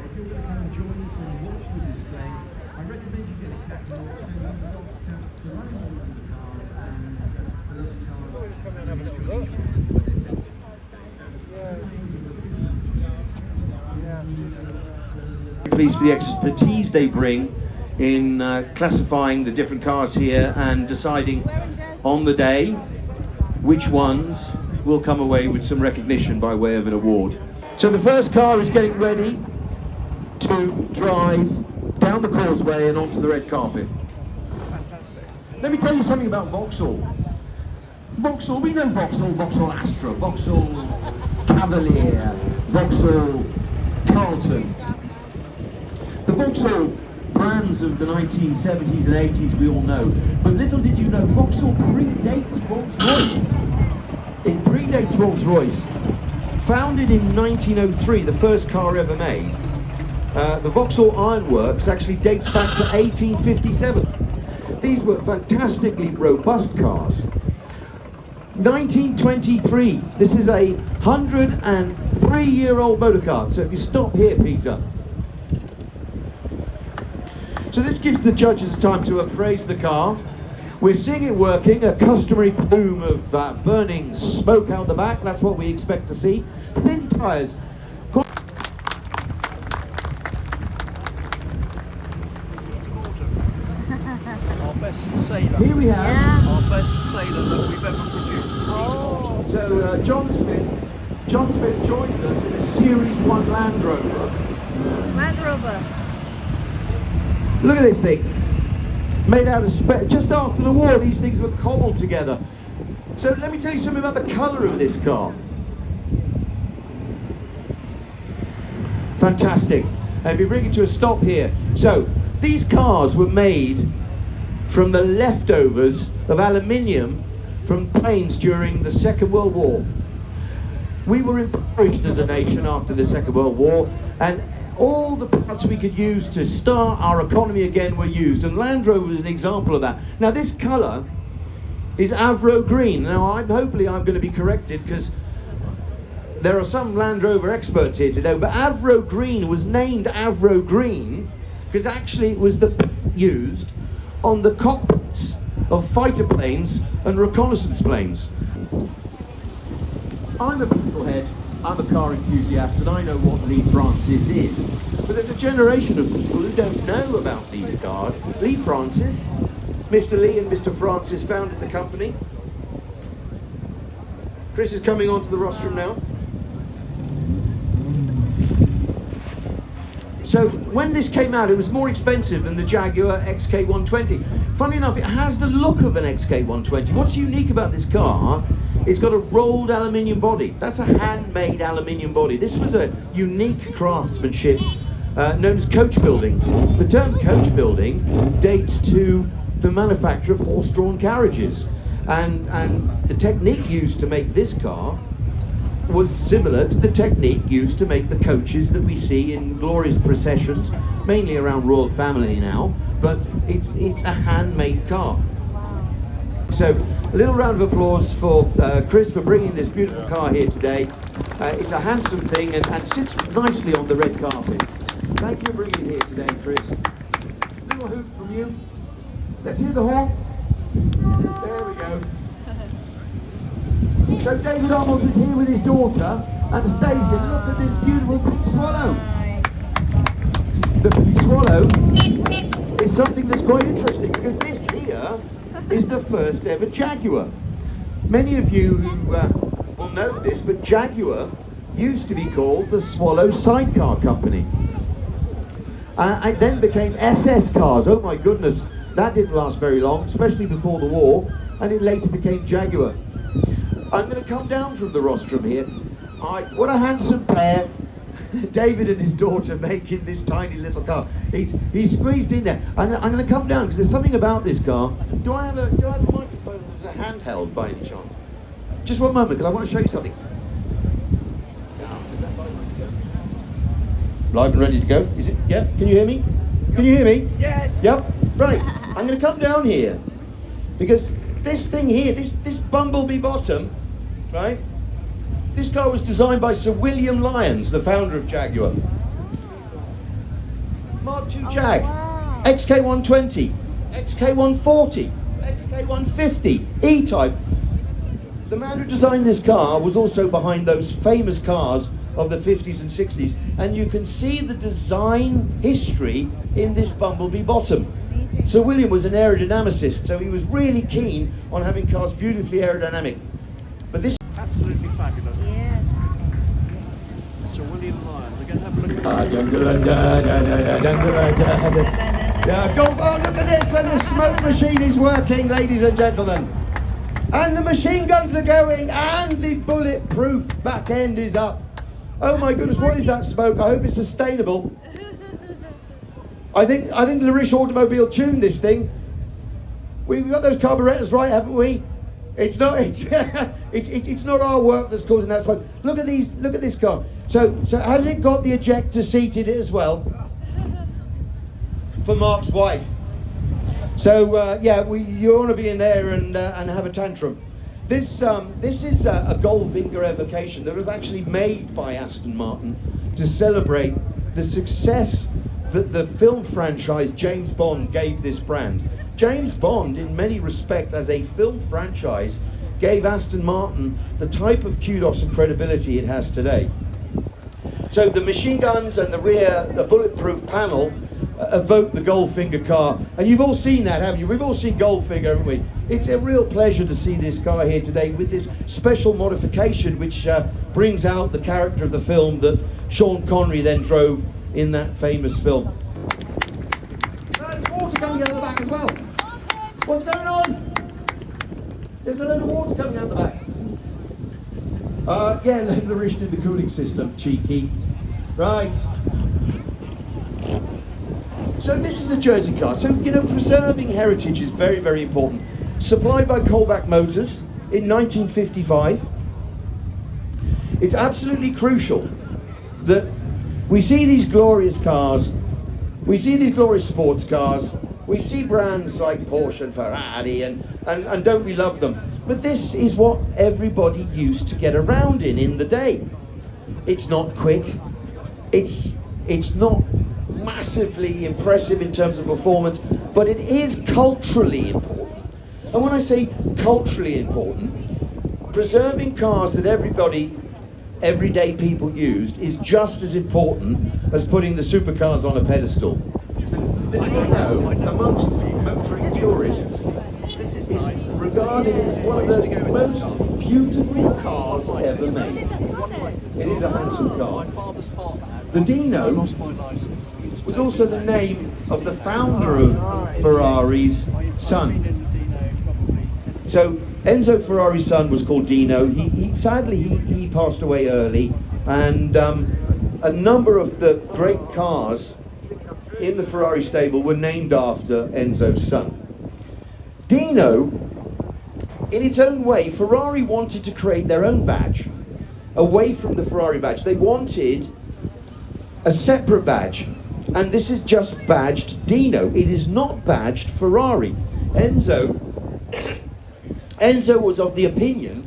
if you're going to come and join us and watch the display, I recommend you get a catwalk so you've got the running order of the cars and the little cars where they're taken. Pleased for the expertise they bring in classifying the different cars here and deciding on the day which ones will come away with some recognition by way of an award. So the first car is getting ready to drive down the causeway and onto the red carpet. Fantastic. Let me tell you something about Vauxhall. Vauxhall, we know Vauxhall, Vauxhall Astra, Vauxhall Cavalier, Vauxhall Carlton. The Vauxhall brands of the 1970s and 80s we all know, but little did you know Vauxhall predates Rolls-Royce. It predates Rolls-Royce. Founded in 1903, the first car ever made, the Vauxhall Ironworks actually dates back to 1857. These were fantastically robust cars. 1923, this is a 103-year-old motor car. So if you stop here, Peter. So this gives the judges time to appraise the car. We're seeing it working, a customary plume of burning smoke out the back. That's what we expect to see. Thin tyres. Our best sailor. Here we have our best sailor that we've ever produced. Oh. So John Smith joins us in a Series 1 Land Rover. Land Rover. Look at this thing. Made out of just after the war, these things were cobbled together. So let me tell you something about the colour of this car. Fantastic. And we bring it to a stop here. So these cars were made from the leftovers of aluminium from planes during the Second World War. We were impoverished as a nation after the Second World War, and all the parts we could use to start our economy again were used, and Land Rover is an example of that. Now this colour is Avro Green. Now hopefully I'm going to be corrected because there are some Land Rover experts here today, but Avro Green was named Avro Green because actually it was the paint used on the cockpits of fighter planes and reconnaissance planes. I'm a petrolhead, I'm a car enthusiast, and I know what Lee Francis is. But there's a generation of people who don't know about these cars. Lee Francis, Mr. Lee and Mr. Francis founded the company. Chris is coming onto the rostrum now. So when this came out, it was more expensive than the Jaguar XK120. Funny enough, it has the look of an XK120. What's unique about this car? It's got a rolled aluminium body. That's a handmade aluminium body. This was a unique craftsmanship known as coach building. The term coach building dates to the manufacture of horse-drawn carriages. And the technique used to make this car was similar to the technique used to make the coaches that we see in glorious processions, mainly around royal family now, but it's a handmade car. So a little round of applause for Chris for bringing this beautiful car here today. It's a handsome thing and sits nicely on the red carpet. Thank you for bringing it here today, Chris. Little hoot from you. Let's hear the horn. There we go. So David Arnold is here with his daughter, Anastasia. Look at this beautiful pink swallow. The pink swallow is something that's quite interesting because this here is the first ever Jaguar. Many of you who will know this, but Jaguar used to be called the Swallow Sidecar Company. It then became SS Cars. Oh my goodness, that didn't last very long, especially before the war, and it later became Jaguar. I'm going to come down from the rostrum here. What a handsome pair. David and his daughter making this tiny little car. He's squeezed in there. I'm going to come down because there's something about this car. Do I have a microphone that's a handheld by any chance? Just one moment, because I want to show you something. Live and ready to go? Is it? Yeah? Can you hear me? Can you hear me? Yes. Yep. Right. I'm going to come down here because this thing here, this bumblebee bottom, right? This car was designed by Sir William Lyons, the founder of Jaguar. Mark II Jag, wow. XK120, XK140, XK150, E-Type. The man who designed this car was also behind those famous cars of the 50s and 60s, and you can see the design history in this bumblebee bottom. Sir William was an aerodynamicist, so he was really keen on having cars beautifully aerodynamic. But this Absolutely fabulous. Yes. Sir William Lyons. Again, have a look at yeah, go, oh, look at this, and the smoke machine is working, ladies and gentlemen. And the machine guns are going, and the bulletproof back end is up. Oh my goodness, what is that smoke? I hope it's sustainable. I think the Rich Automobile tuned this thing. We've got those carburetors right, haven't we? It's not it's not our work that's causing that smoke. Look at this car. So has it got the ejector seat in it as well? For Mark's wife. So yeah, you want to be in there and have a tantrum. This is a Goldfinger evocation that was actually made by Aston Martin to celebrate the success that the film franchise James Bond gave this brand. James Bond, in many respects, as a film franchise, gave Aston Martin the type of kudos and credibility it has today. So the machine guns and the bulletproof panel evoke the Goldfinger car, and you've all seen that, haven't you? We've all seen Goldfinger, haven't we? It's a real pleasure to see this car here today with this special modification which brings out the character of the film that Sean Connery then drove in that famous film. There's water coming out of the back as well. What's going on? There's a load of water coming out the back. Yeah, Larish did the cooling system, cheeky. Right. So this is a Jersey car. So, you know, preserving heritage is very, very important. Supplied by Colback Motors in 1955. It's absolutely crucial that we see these glorious cars, we see these glorious sports cars, we see brands like Porsche and Ferrari, and don't we love them? But this is what everybody used to get around in the day. It's not quick, it's not massively impressive in terms of performance, but it is culturally important. And when I say culturally important, preserving cars that everyday people used is just as important as putting the supercars on a pedestal. The Dino, amongst motoring purists, is regarded as one of the most beautiful cars ever made. It is a handsome car. The Dino was also the name of the founder of Ferrari's son. So Enzo Ferrari's son was called Dino. He sadly passed away early, and a number of the great cars in the Ferrari stable were named after Enzo's son. Dino, in its own way, Ferrari wanted to create their own badge away from the Ferrari badge. They wanted a separate badge, and this is just badged Dino. It is not badged Ferrari. Enzo was of the opinion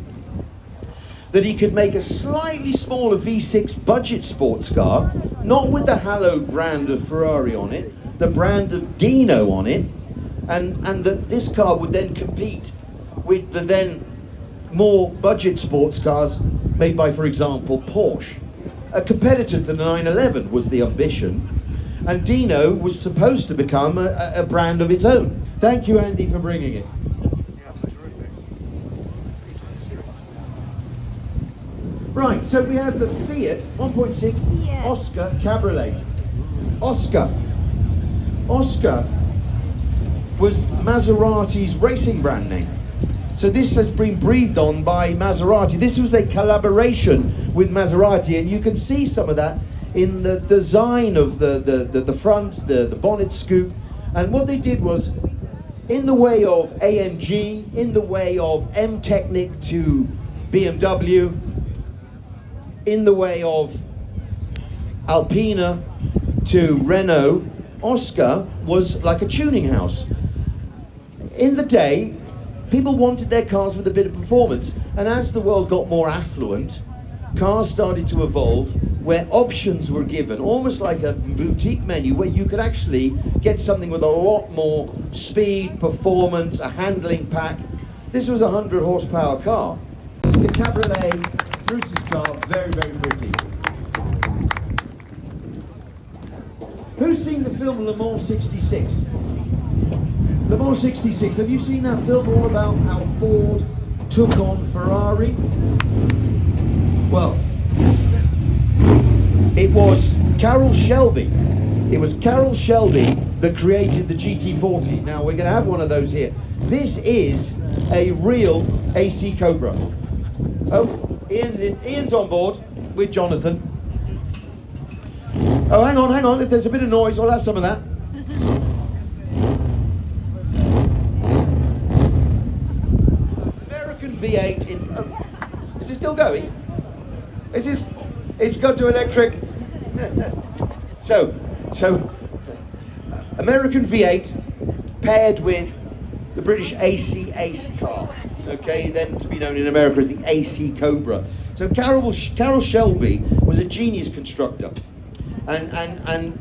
that he could make a slightly smaller V6 budget sports car, not with the hallowed brand of Ferrari on it, the brand of Dino on it, and that this car would then compete with the then more budget sports cars made by, for example, Porsche. A competitor to the 911 was the ambition, and Dino was supposed to become a brand of its own. Thank you, Andy, for bringing it. Right, so we have the Fiat 1.6 Yes. Oscar Cabriolet. Oscar was Maserati's racing brand name. So this has been breathed on by Maserati. This was a collaboration with Maserati, and you can see some of that in the design of the front, the bonnet scoop. And what they did was, in the way of AMG, in the way of M-Technic to BMW, in the way of Alpina to Renault, Oscar was like a tuning house. In the day, people wanted their cars with a bit of performance, and as the world got more affluent, cars started to evolve where options were given, almost like a boutique menu where you could actually get something with a lot more speed, performance, a handling pack. This was a 100 horsepower car. The Cabriolet, Bruce's car, very, very pretty. Who's seen the film Le Mans 66? Le Mans 66, have you seen that film all about how Ford took on Ferrari? Well, it was Carroll Shelby. It was Carroll Shelby that created the GT40. Now we're going to have one of those here. This is a real AC Cobra. Oh, Ian's on board with Jonathan. Oh, hang on. If there's a bit of noise, I'll have some of that. American V8 in... Oh, is it still going? It's got to electric. So, American V8 paired with the British AC car, okay, then to be known in America as the AC Cobra. So Carroll Shelby was a genius constructor, and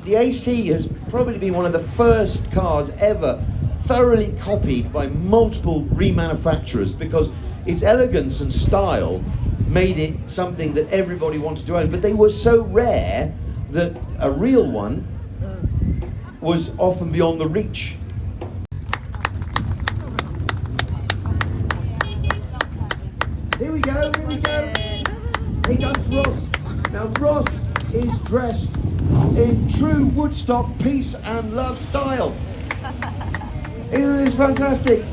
the AC has probably been one of the first cars ever thoroughly copied by multiple remanufacturers because its elegance and style made it something that everybody wanted to own, but they were so rare that a real one was often beyond the reach. Here we go. Here comes Ross. Now Ross is dressed in true Woodstock peace and love style. Isn't this fantastic?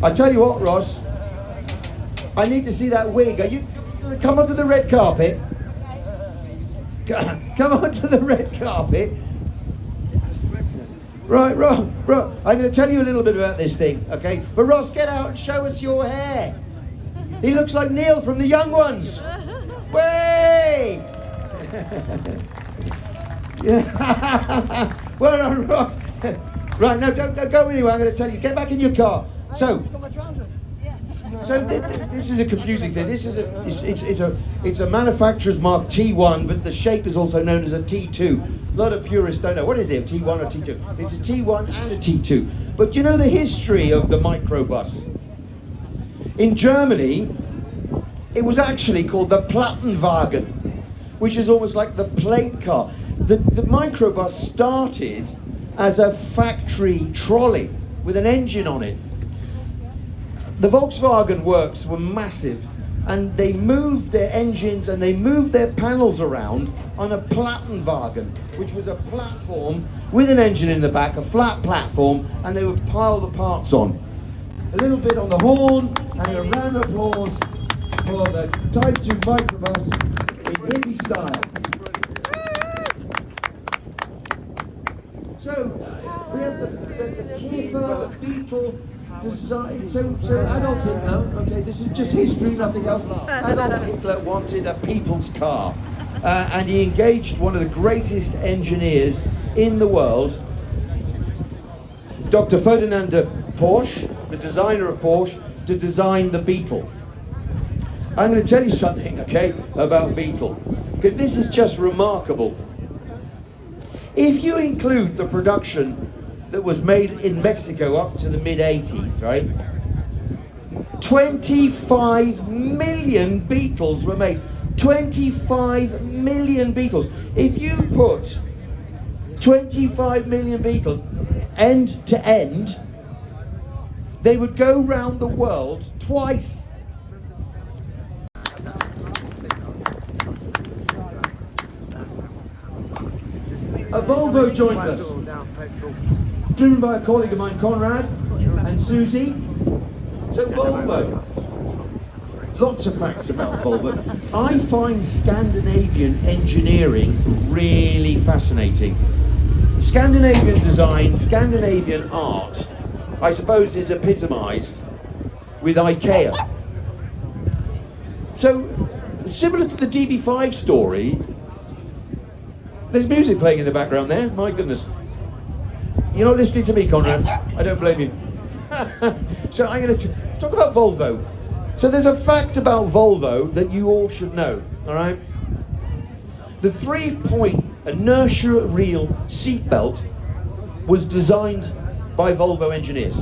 I tell you what, Ross, I need to see that wig. Are you come onto the red carpet? Come onto the red carpet. Right, Ross. I'm going to tell you a little bit about this thing, okay? But Ross, get out and show us your hair. He looks like Neil from The Young Ones. Way! Well done, Ross. Right, no, don't go anywhere. I'm going to tell you. Get back in your car. So this is a confusing thing. This is it's a manufacturer's mark T1, but the shape is also known as a T2. A lot of purists don't know what is it, a T1 or T2. It's a T1 and a T2. But you know the history of the microbus. In Germany, it was actually called the Plattenwagen, which is almost like the plate car. The microbus started as a factory trolley with an engine on it. The Volkswagen works were massive, and they moved their engines and they moved their panels around on a Plattenwagen, which was a platform with an engine in the back, a flat platform, and they would pile the parts on. A little bit on the horn, and a round of applause for the Type 2 microbus in hippie style. So, we have the Kiefer, the Beetle, design. So Adolf Hitler, okay, this is just history, nothing else. Adolf Hitler wanted a people's car, and he engaged one of the greatest engineers in the world, Dr. Ferdinand Porsche, the designer of Porsche, to design the Beetle. I'm going to tell you something, okay, about Beetle, because this is just remarkable. If you include the production that was made in Mexico up to the mid-80s, right? 25 million Beetles were made. 25 million Beetles. If you put 25 million Beetles end to end, they would go round the world twice. A Volvo joins us, driven by a colleague of mine, Conrad, and Susie. So Volvo, lots of facts about Volvo. I find Scandinavian engineering really fascinating. Scandinavian design, Scandinavian art, I suppose, is epitomised with IKEA. So, similar to the DB5 story, there's music playing in the background there, my goodness. You're not listening to me, Conrad. I don't blame you. So I'm going to talk about Volvo. So there's a fact about Volvo that you all should know, all right? The 3-point inertia reel seatbelt was designed by Volvo engineers.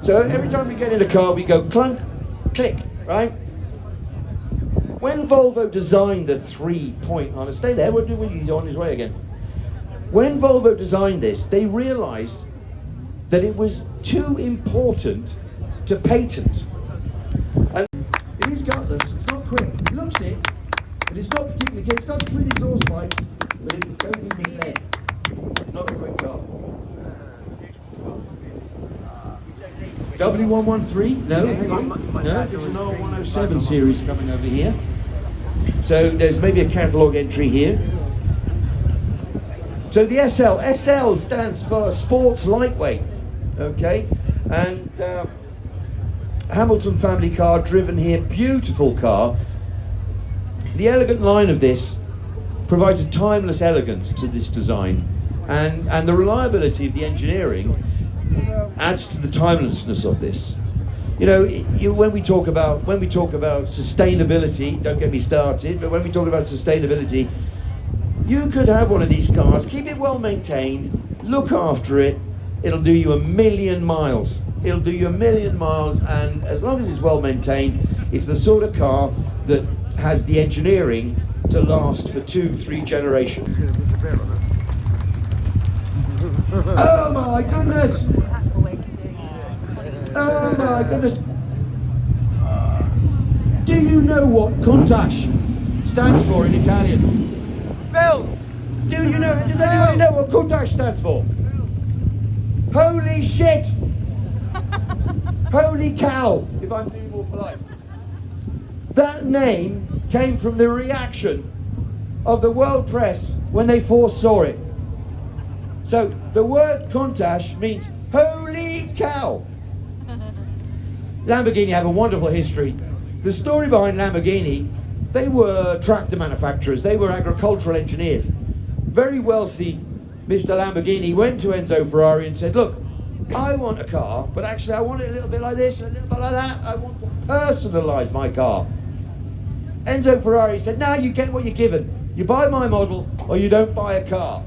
So every time we get in a car, we go clunk, click, right? When Volvo designed the 3-point, stay there, he's on his way again. When Volvo designed this, they realized that it was too important to patent. And it is gutless, it's not quick, it looks it, but it's not particularly quick. It's got twin exhaust pipes, but it goes in his head. Not a quick car. W113? No, hang on. No, there's an R107 series coming over here. So there's maybe a catalogue entry here. So the SL stands for Sports Lightweight, okay? And Hamilton family car driven here, beautiful car. The elegant line of this provides a timeless elegance to this design, and the reliability of the engineering adds to the timelessness of this. You know, when we talk about sustainability, don't get me started, but when we talk about sustainability, you could have one of these cars, keep it well maintained, look after it, it'll do you 1,000,000 miles. It'll do you 1,000,000 miles, and as long as it's well maintained, it's the sort of car that has the engineering to last for 2-3 generations. Oh my goodness! Oh my goodness! Do you know what Countach stands for in Italian? Bills! Do you know? Does anybody know what Countach stands for? Holy shit! Holy cow! If I'm being more polite. That name came from the reaction of the world press when they first saw it. So the word Countach means holy cow. Lamborghini have a wonderful history. The story behind Lamborghini, they were tractor manufacturers, they were agricultural engineers. Very wealthy Mr. Lamborghini went to Enzo Ferrari and said, look, I want a car, but actually I want it a little bit like this, a little bit like that. I want to personalize my car. Enzo Ferrari said, now you get what you're given. You buy my model or you don't buy a car.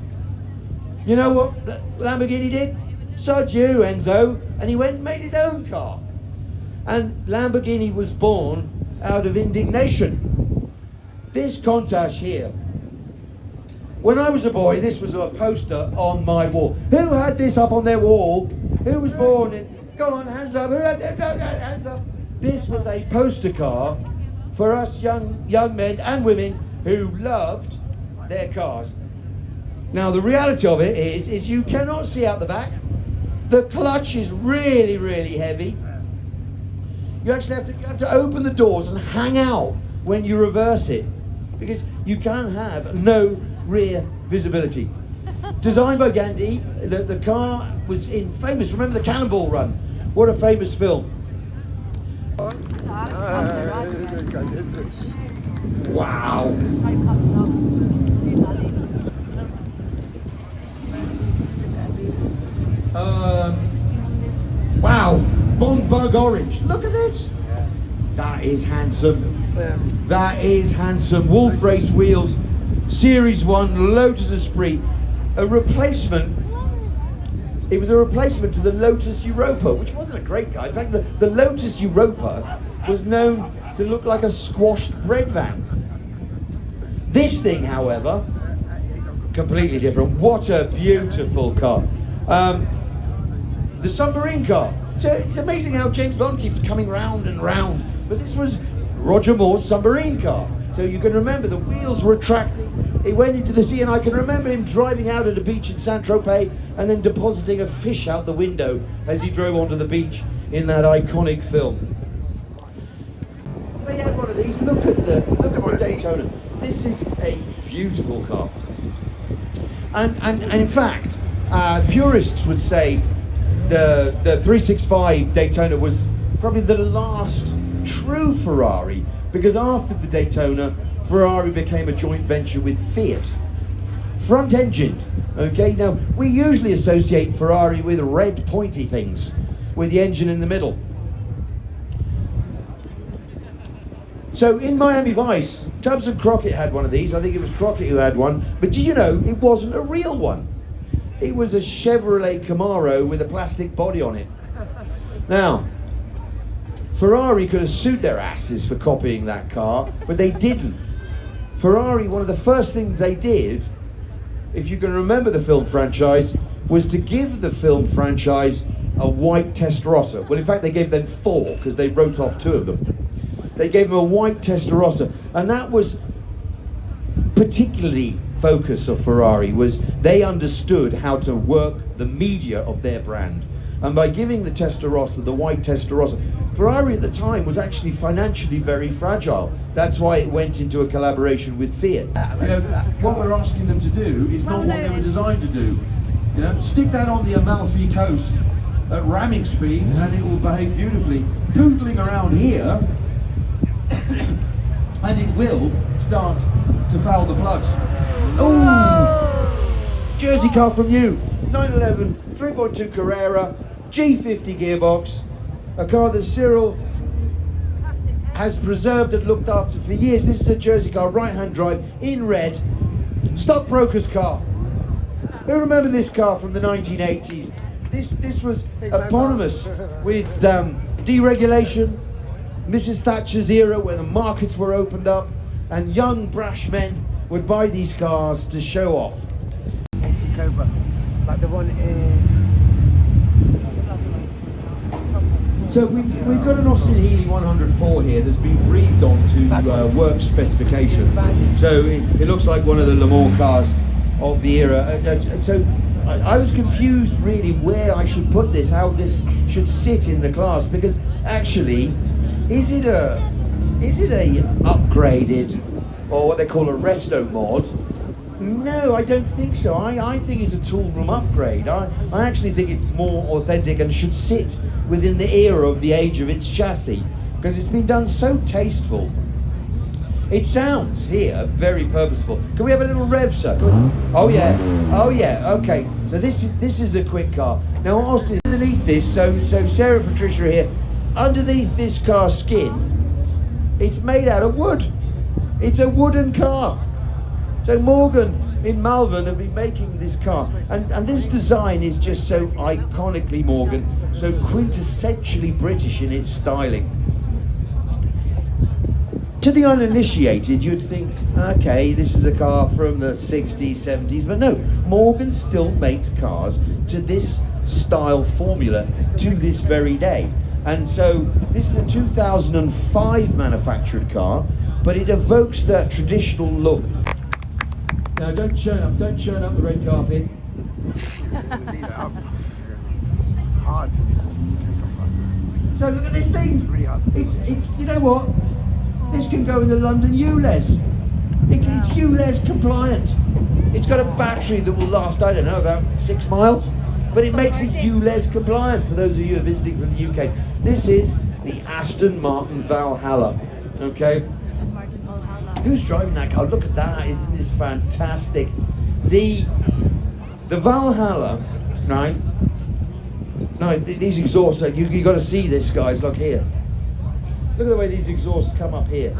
You know what Lamborghini did? Sod you, Enzo. And he went and made his own car. And Lamborghini was born out of indignation. This Countach here. When I was a boy, this was a poster on my wall. Who had this up on their wall? Who was born in... Go on, hands up. Who had hands up? This was a poster car for us young men and women who loved their cars. Now the reality of it is you cannot see out the back. The clutch is really, really heavy. You actually have to open the doors and hang out when you reverse it, because you can have no rear visibility. Designed by Gandhi, the car was in famous, remember the Cannonball Run? What a famous film. Wow. Wow, Bond Orange. Look at this. That is handsome. That is handsome. Wolf Race wheels, Series 1, Lotus Esprit. A replacement. It was a replacement to the Lotus Europa, which wasn't a great car. In fact, the Lotus Europa was known to look like a squashed bread van. This thing, however, completely different. What a beautiful car. The submarine car. So it's amazing how James Bond keeps coming round and round. But this was Roger Moore's submarine car. So you can remember the wheels were retracting. It went into the sea, and I can remember him driving out at a beach in Saint-Tropez and then depositing a fish out the window as he drove onto the beach in that iconic film. They had one of these. Look at the Daytona. This is a beautiful car. And in fact, purists would say the 365 Daytona was probably the last true Ferrari, because after the Daytona, Ferrari became a joint venture with Fiat. Front engined, okay? Now, we usually associate Ferrari with red pointy things, with the engine in the middle. So in Miami Vice, Tubbs and Crockett had one of these. I think it was Crockett who had one. But did you know it wasn't a real one? It was a Chevrolet Camaro with a plastic body on it. Now, Ferrari could have sued their asses for copying that car, but they didn't. Ferrari, one of the first things they did, if you can remember the film franchise, was to give the film franchise a white Testarossa. Well, in fact, they gave them 4 because they wrote off 2 of them. They gave them a white Testarossa, and that was particularly focus of Ferrari, was they understood how to work the media of their brand. And by giving the Testarossa, the white Testarossa, Ferrari at the time was actually financially very fragile. That's why it went into a collaboration with Fiat. You know, what we're asking them to do is not what they were designed to do. You know, stick that on the Amalfi Coast at ramming speed and it will behave beautifully. Poodling around here and it will start to foul the plugs. Oh! Jersey car from you. 911 3.2 Carrera, G50 gearbox, a car that Cyril has preserved and looked after for years. This is a Jersey car, right-hand drive, in red, stockbroker's car. Who remember this car from the 1980s? This was eponymous with deregulation, Mrs. Thatcher's era, where the markets were opened up and young brash men would buy these cars to show off. AC Cobra, like the one in... So we've got an Austin Healey 104 here that's been breathed onto work specification. So it looks like one of the Le Mans cars of the era. So I was confused really where I should put this, how this should sit in the class, because actually, is it a upgraded or what they call a resto mod? No, I don't think so. I think it's a tool room upgrade. I actually think it's more authentic and should sit within the era of the age of its chassis, because it's been done so tasteful. It sounds here very purposeful. Can we have a little rev, sir? Oh yeah, okay. So this is a quick car. Now Austin, underneath this, so Sarah and Patricia are here, underneath this car's skin, it's made out of wood. It's a wooden car. So Morgan in Malvern have been making this car, and this design is just so iconically Morgan, so quintessentially British in its styling. To the uninitiated, you'd think, okay, this is a car from the 60s, 70s, but no, Morgan still makes cars to this style formula to this very day. And so this is a 2005 manufactured car, but it evokes that traditional look. Now don't churn up the red carpet. Leave it up. Hard to take off. So look at this thing. It's really hard. It's you know what? This can go in the London ULEZ. It's ULEZ compliant. It's got a battery that will last, I don't know, about 6 miles, but it makes it ULEZ compliant for those of you who are visiting from the UK. This is the Aston Martin Valhalla, okay? Who's driving that car? Look at that, isn't this fantastic? The Valhalla, right? No, these exhausts, you got to see this, guys, look here. Look at the way these exhausts come up here.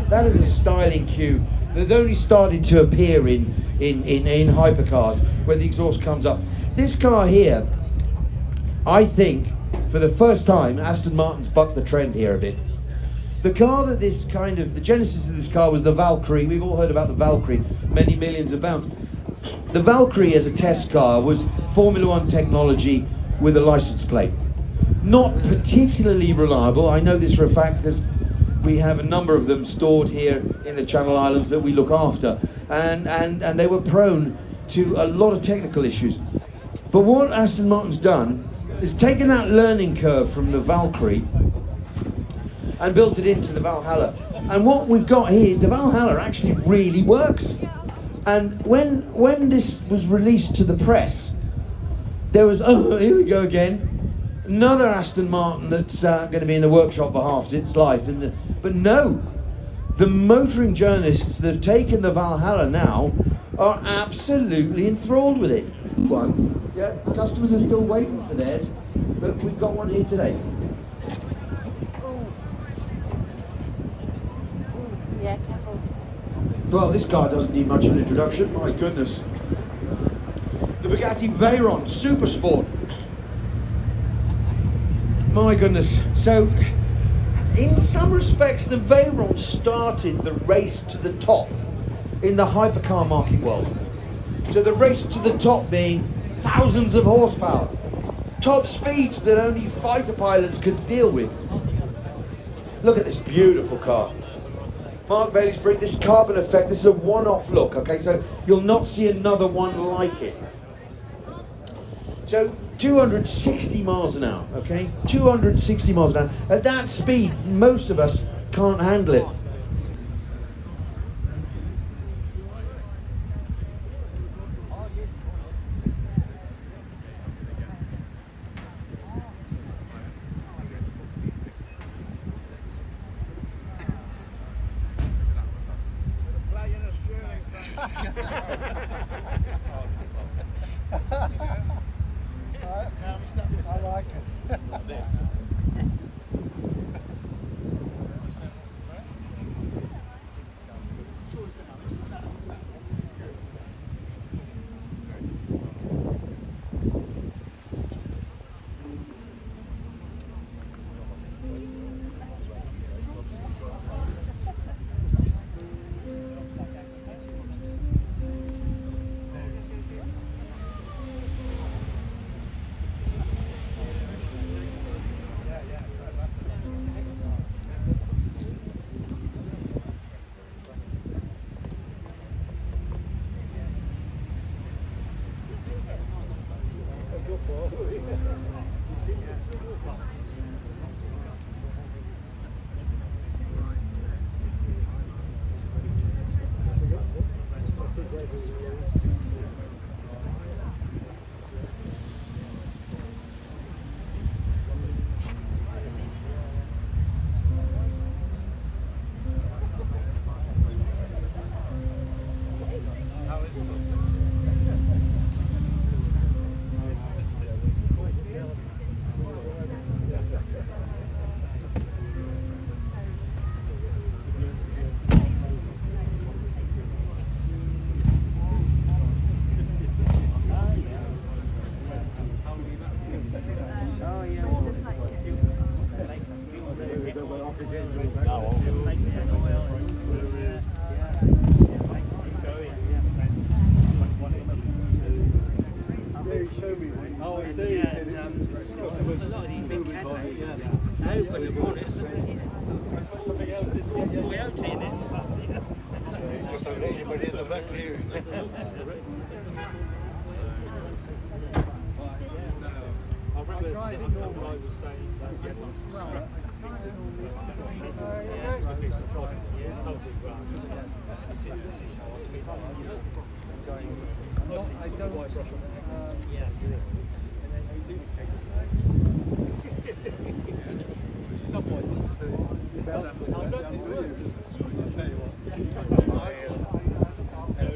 That is a styling cue that's only started to appear in hypercars, where the exhaust comes up. This car here, I think, for the first time, Aston Martin's bucked the trend here a bit. The car that the genesis of this car was the Valkyrie. We've all heard about the Valkyrie, many millions of pounds. The Valkyrie as a test car was Formula One technology with a license plate. Not particularly reliable. I know this for a fact because we have a number of them stored here in the Channel Islands that we look after, and they were prone to a lot of technical issues. But what Aston Martin's done is taken that learning curve from the Valkyrie and built it into the Valhalla. And what we've got here is the Valhalla actually really works. And when this was released to the press, there was, oh, here we go again, another Aston Martin that's going to be in the workshop for half its life. But no, the motoring journalists that have taken the Valhalla now are absolutely enthralled with it. Yeah, customers are still waiting for theirs, but we've got one here today. Well, this car doesn't need much of an introduction, my goodness. The Bugatti Veyron Super Sport. My goodness. So, in some respects, the Veyron started the race to the top in the hypercar market world. So the race to the top being thousands of horsepower, top speeds that only fighter pilots could deal with. Look at this beautiful car. Mark Bailey's bring this carbon effect. This is a one-off look, okay? So you'll not see another one like it. So 260 miles an hour, okay? 260 miles an hour. At that speed, most of us can't handle it. I like it.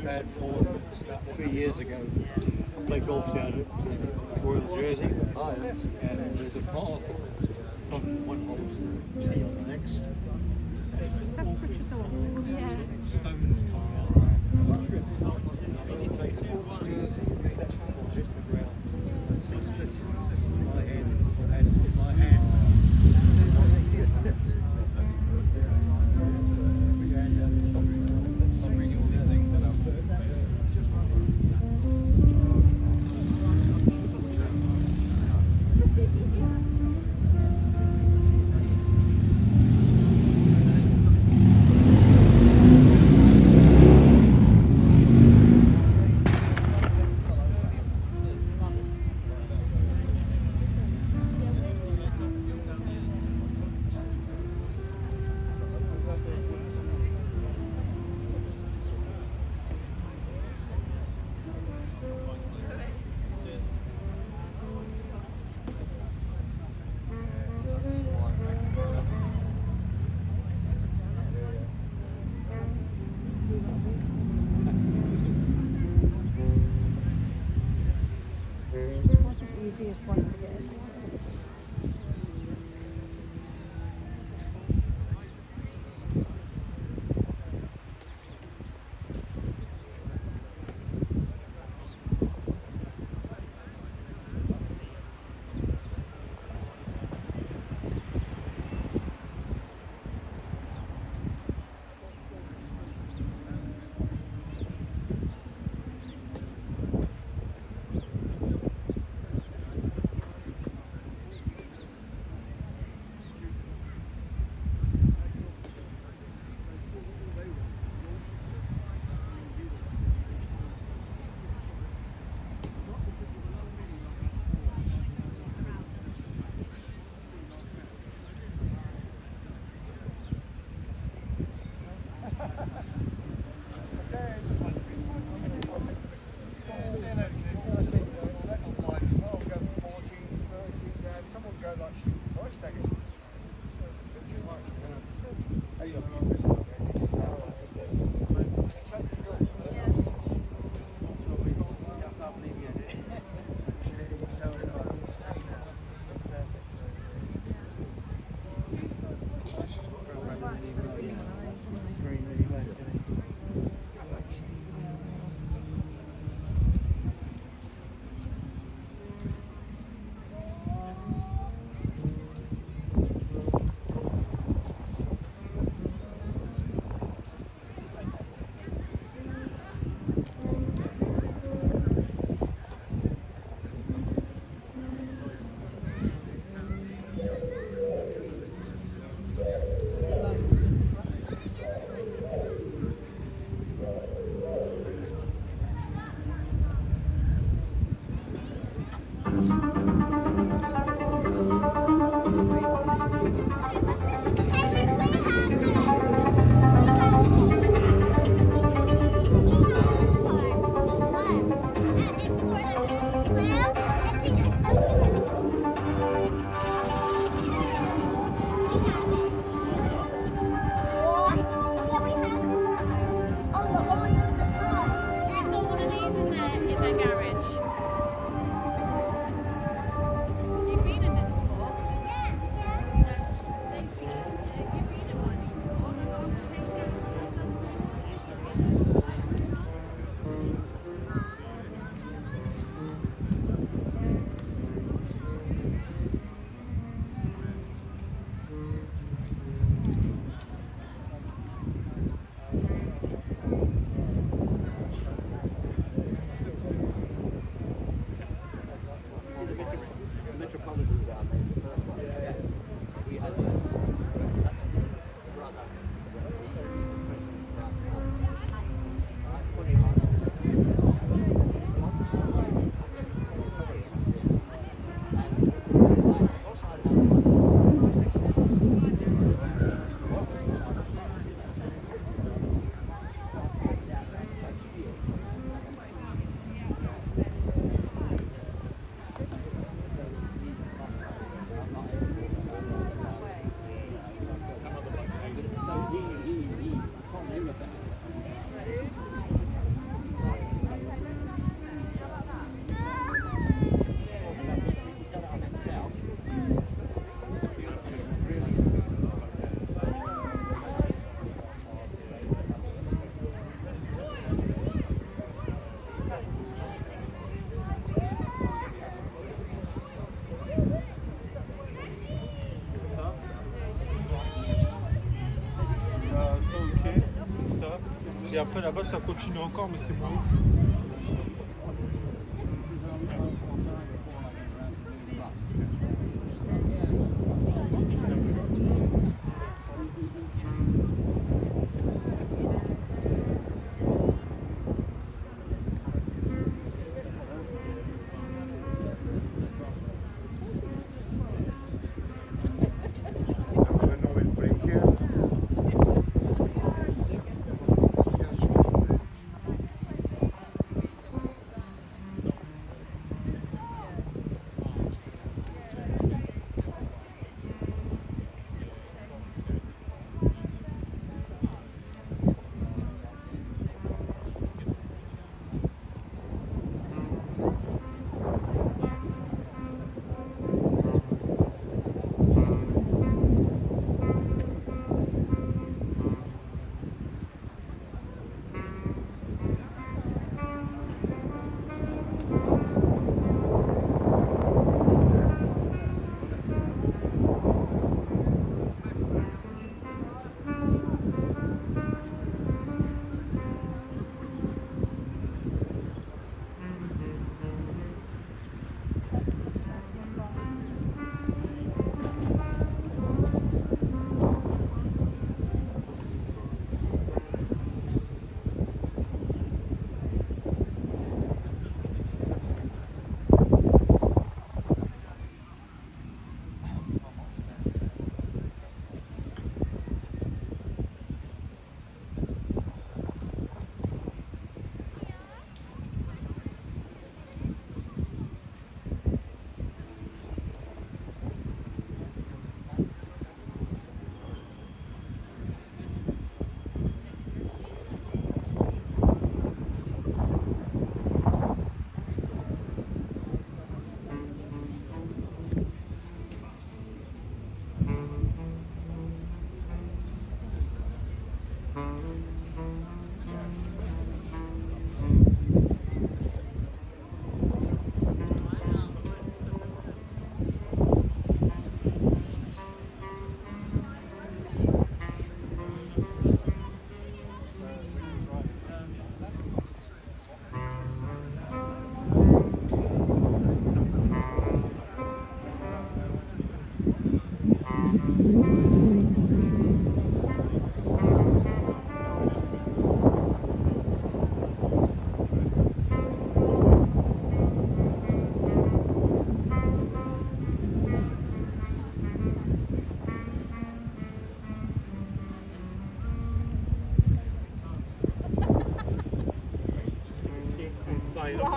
Bad Ford about 3 years ago. I played golf down at Royal Jersey, and there's a par from one hole to tee on the next. That's what you saw. Yeah. Stones tile. I played sports Jersey, hit the ground. My hand, and my hand. What's the easiest one to get? après là-bas ça continue encore, mais c'est moins ouf.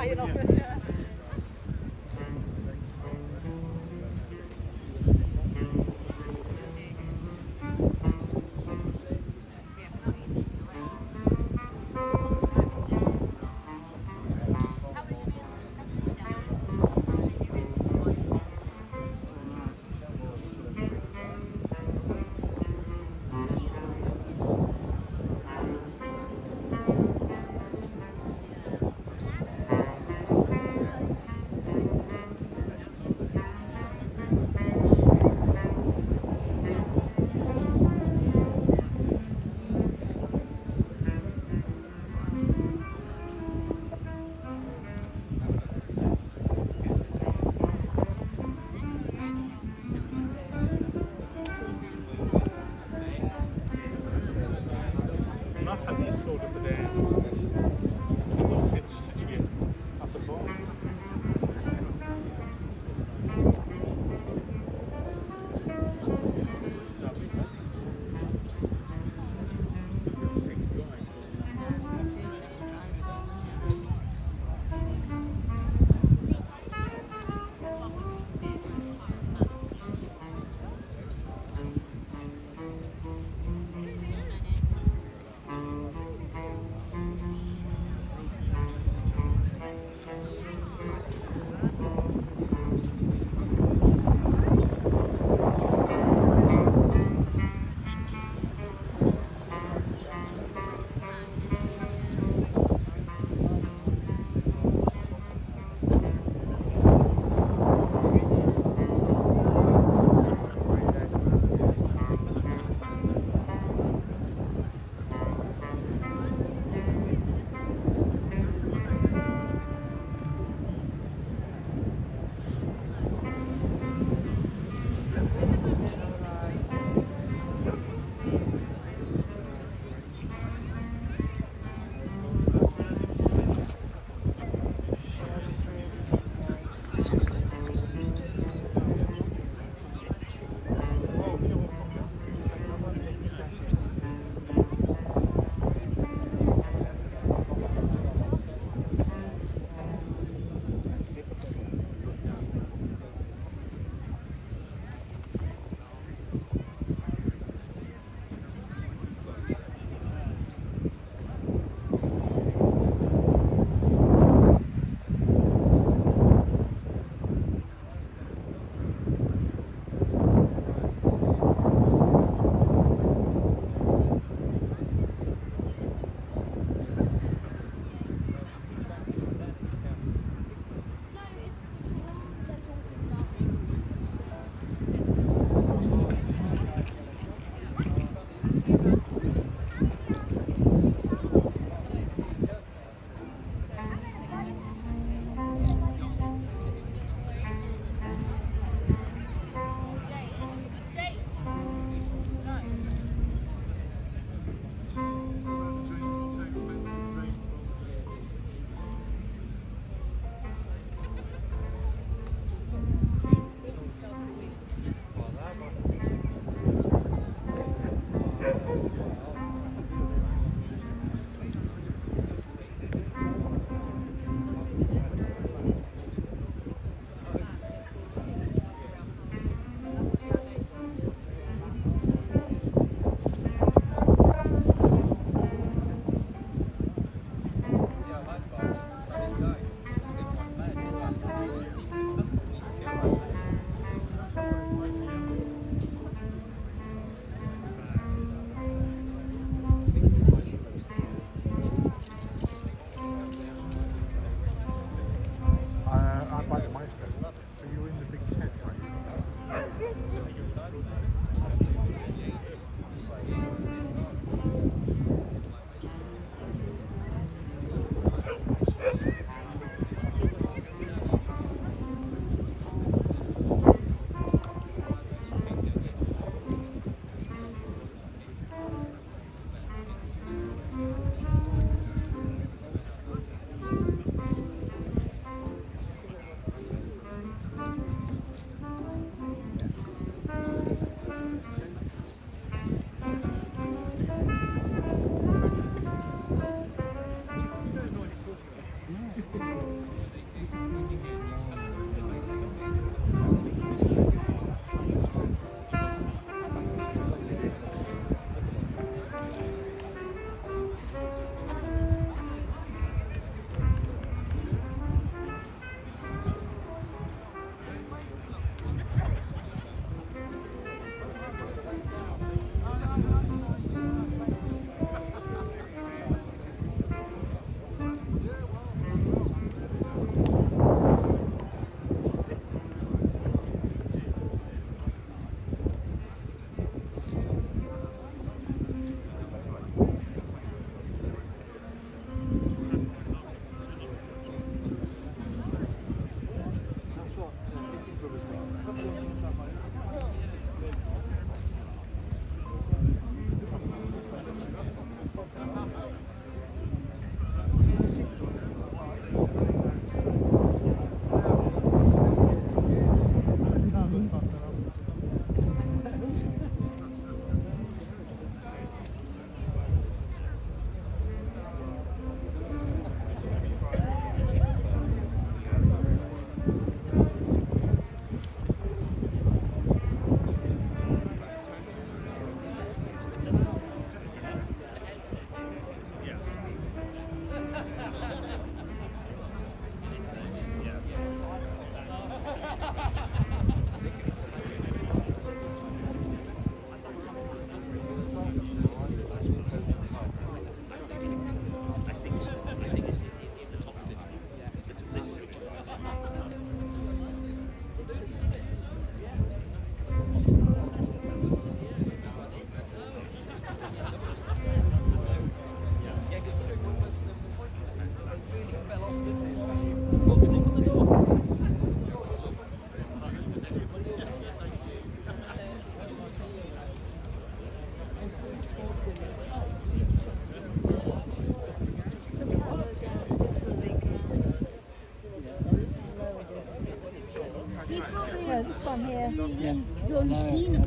Flying off it, yeah. No, this one here. Yeah. You've only seen it.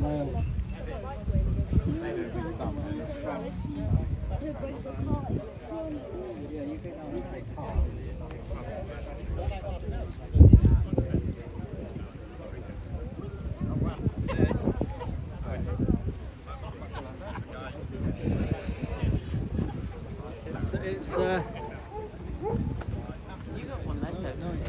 It's you got one then, don't you?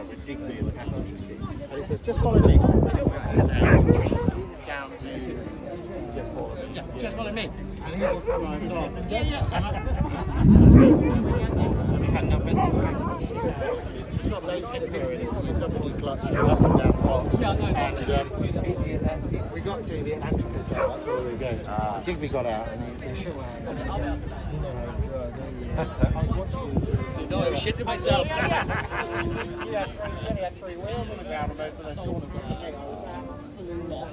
With Digby in the passenger seat. And he says, just follow me. Down to just follow me. Yeah, just follow me. And he just drives on. And he had no business. It's got no zipper in it, so you double clutch up and down box. And we got to the Atlantic Hotel, that's where we were going. Digby got out and he shook my hand. No, I was shitting myself. He only had 3 wheels on the ground on most of those corners. That's the thing. I was absolute loss.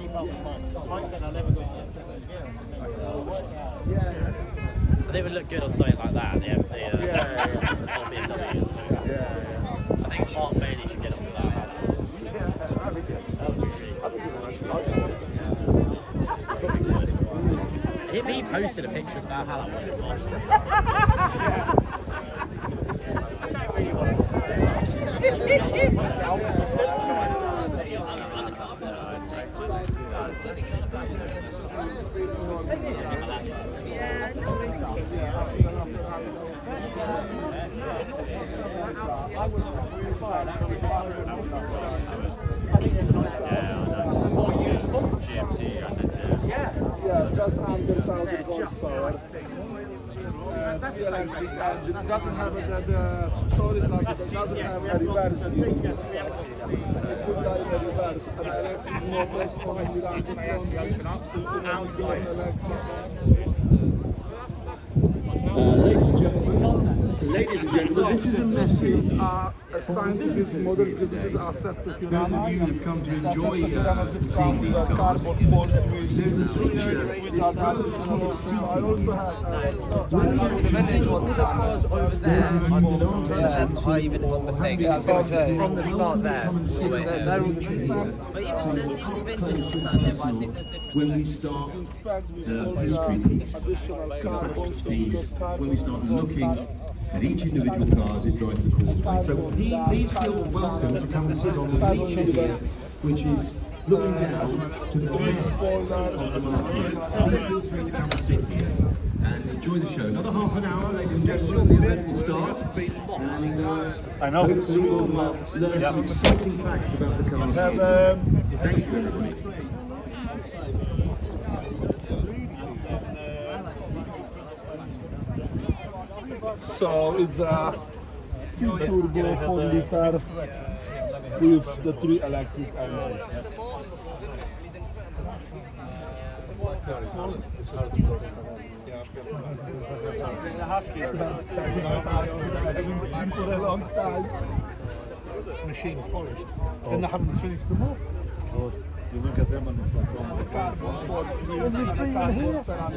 Keep up with Mike. Mike said I never got to get 7 gears. It worked out. Yeah. But it would look good on something like that. The old BMW. So. I think Mark Bailey should get on with that. That'd be good. I think it's a nice car. He posted a picture of that, how that was. Yeah, just under 1,000 horsepower. The electric engine doesn't have the storage like it doesn't have a reverse gear. You put that in a reverse, and electric motors from the front wheels, so you can have your electric. Ladies and gentlemen, this is These are assigned to this model because this is our set to those of you who have come to enjoy seeing these cars. carbon fork wheels. There's a feature I also have The vintage one's cars over there. I even on the thing. It's from the start there. They're all the But even there's even the vintage ones that there, but I think there's different. when we start history piece, when we start looking at each individual car as it drives the causeway. So please feel welcome to come and sit on the feature here, which is looking down to the base of the market. Please feel free to come and sit here and enjoy the show. Another half an hour, ladies and gentlemen, the event will start. And I know. hopefully we'll learn some exciting facts about the cars. Thank you, everybody. So it's a turbo 4-liter with the 3 electric engines. For a long time. Machine polished. And I haven't finished them off. You look at them and it's like, oh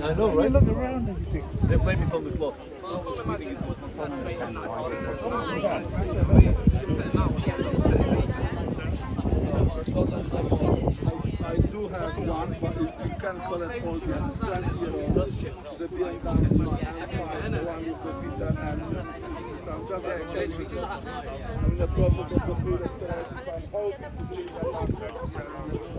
I know, right? Look around and you think. they blame it on the cloth. I do have one, but you can collect all the 20-year-olds. The BMW, the one with the Peter and so I'm just exchanging them. I'm in the process of the free restoration, so I'm hoping to bring them back next year.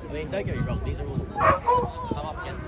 I mean, don't get me wrong, these are all come up against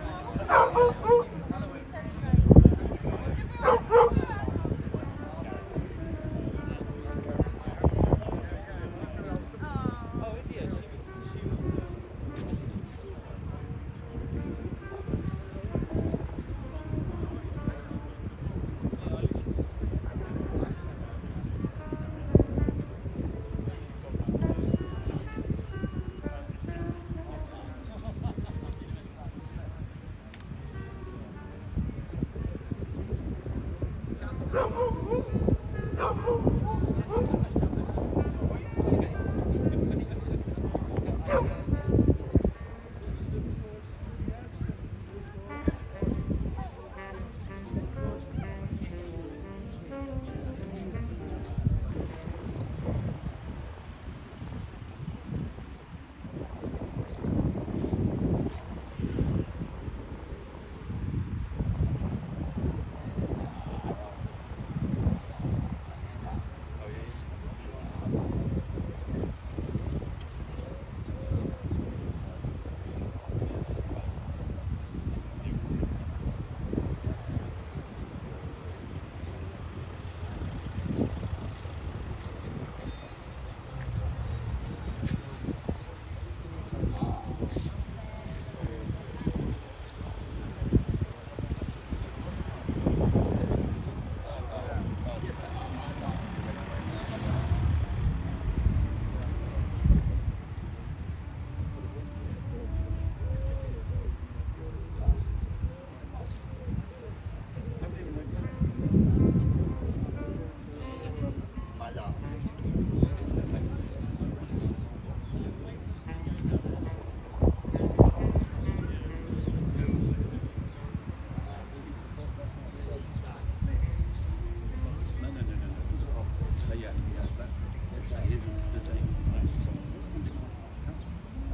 And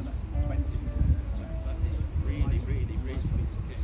that's the 20s. That is really, really, really piece of kit.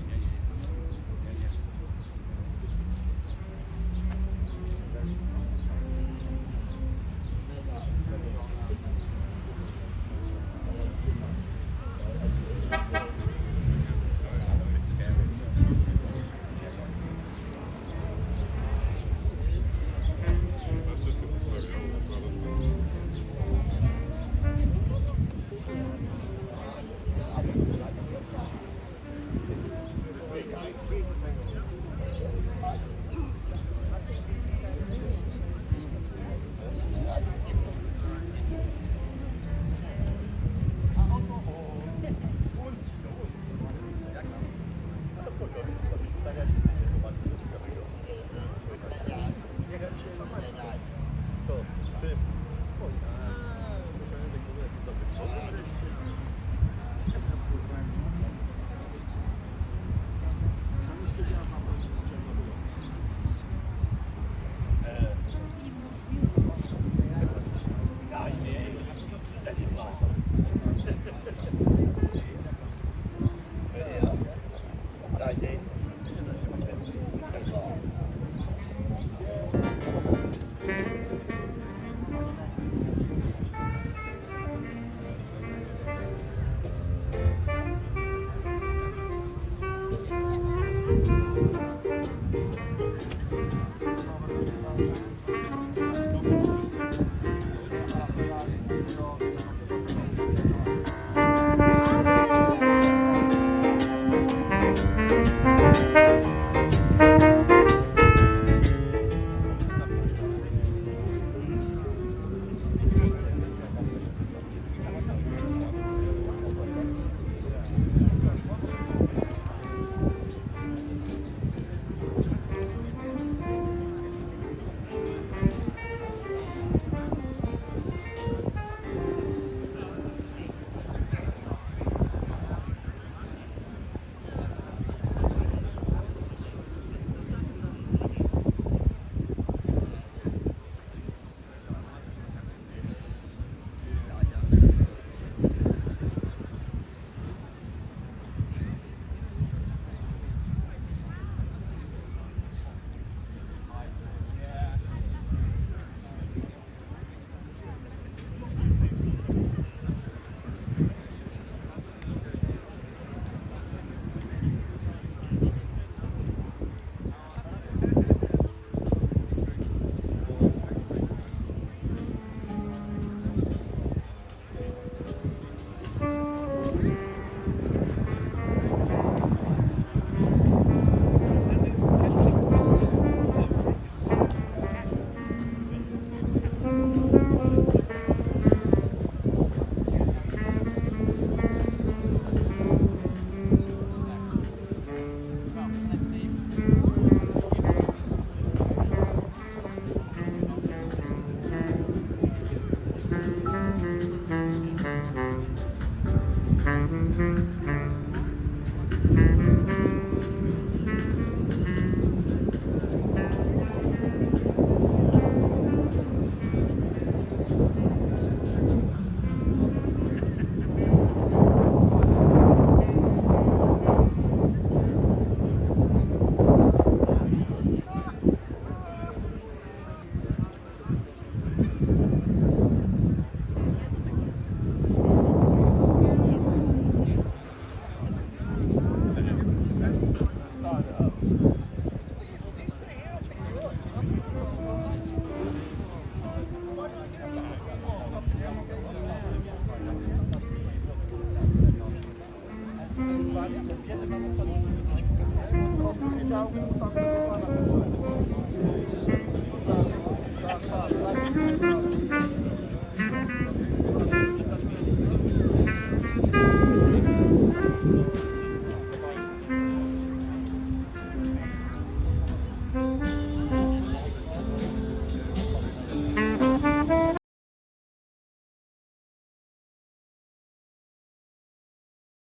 Ciao.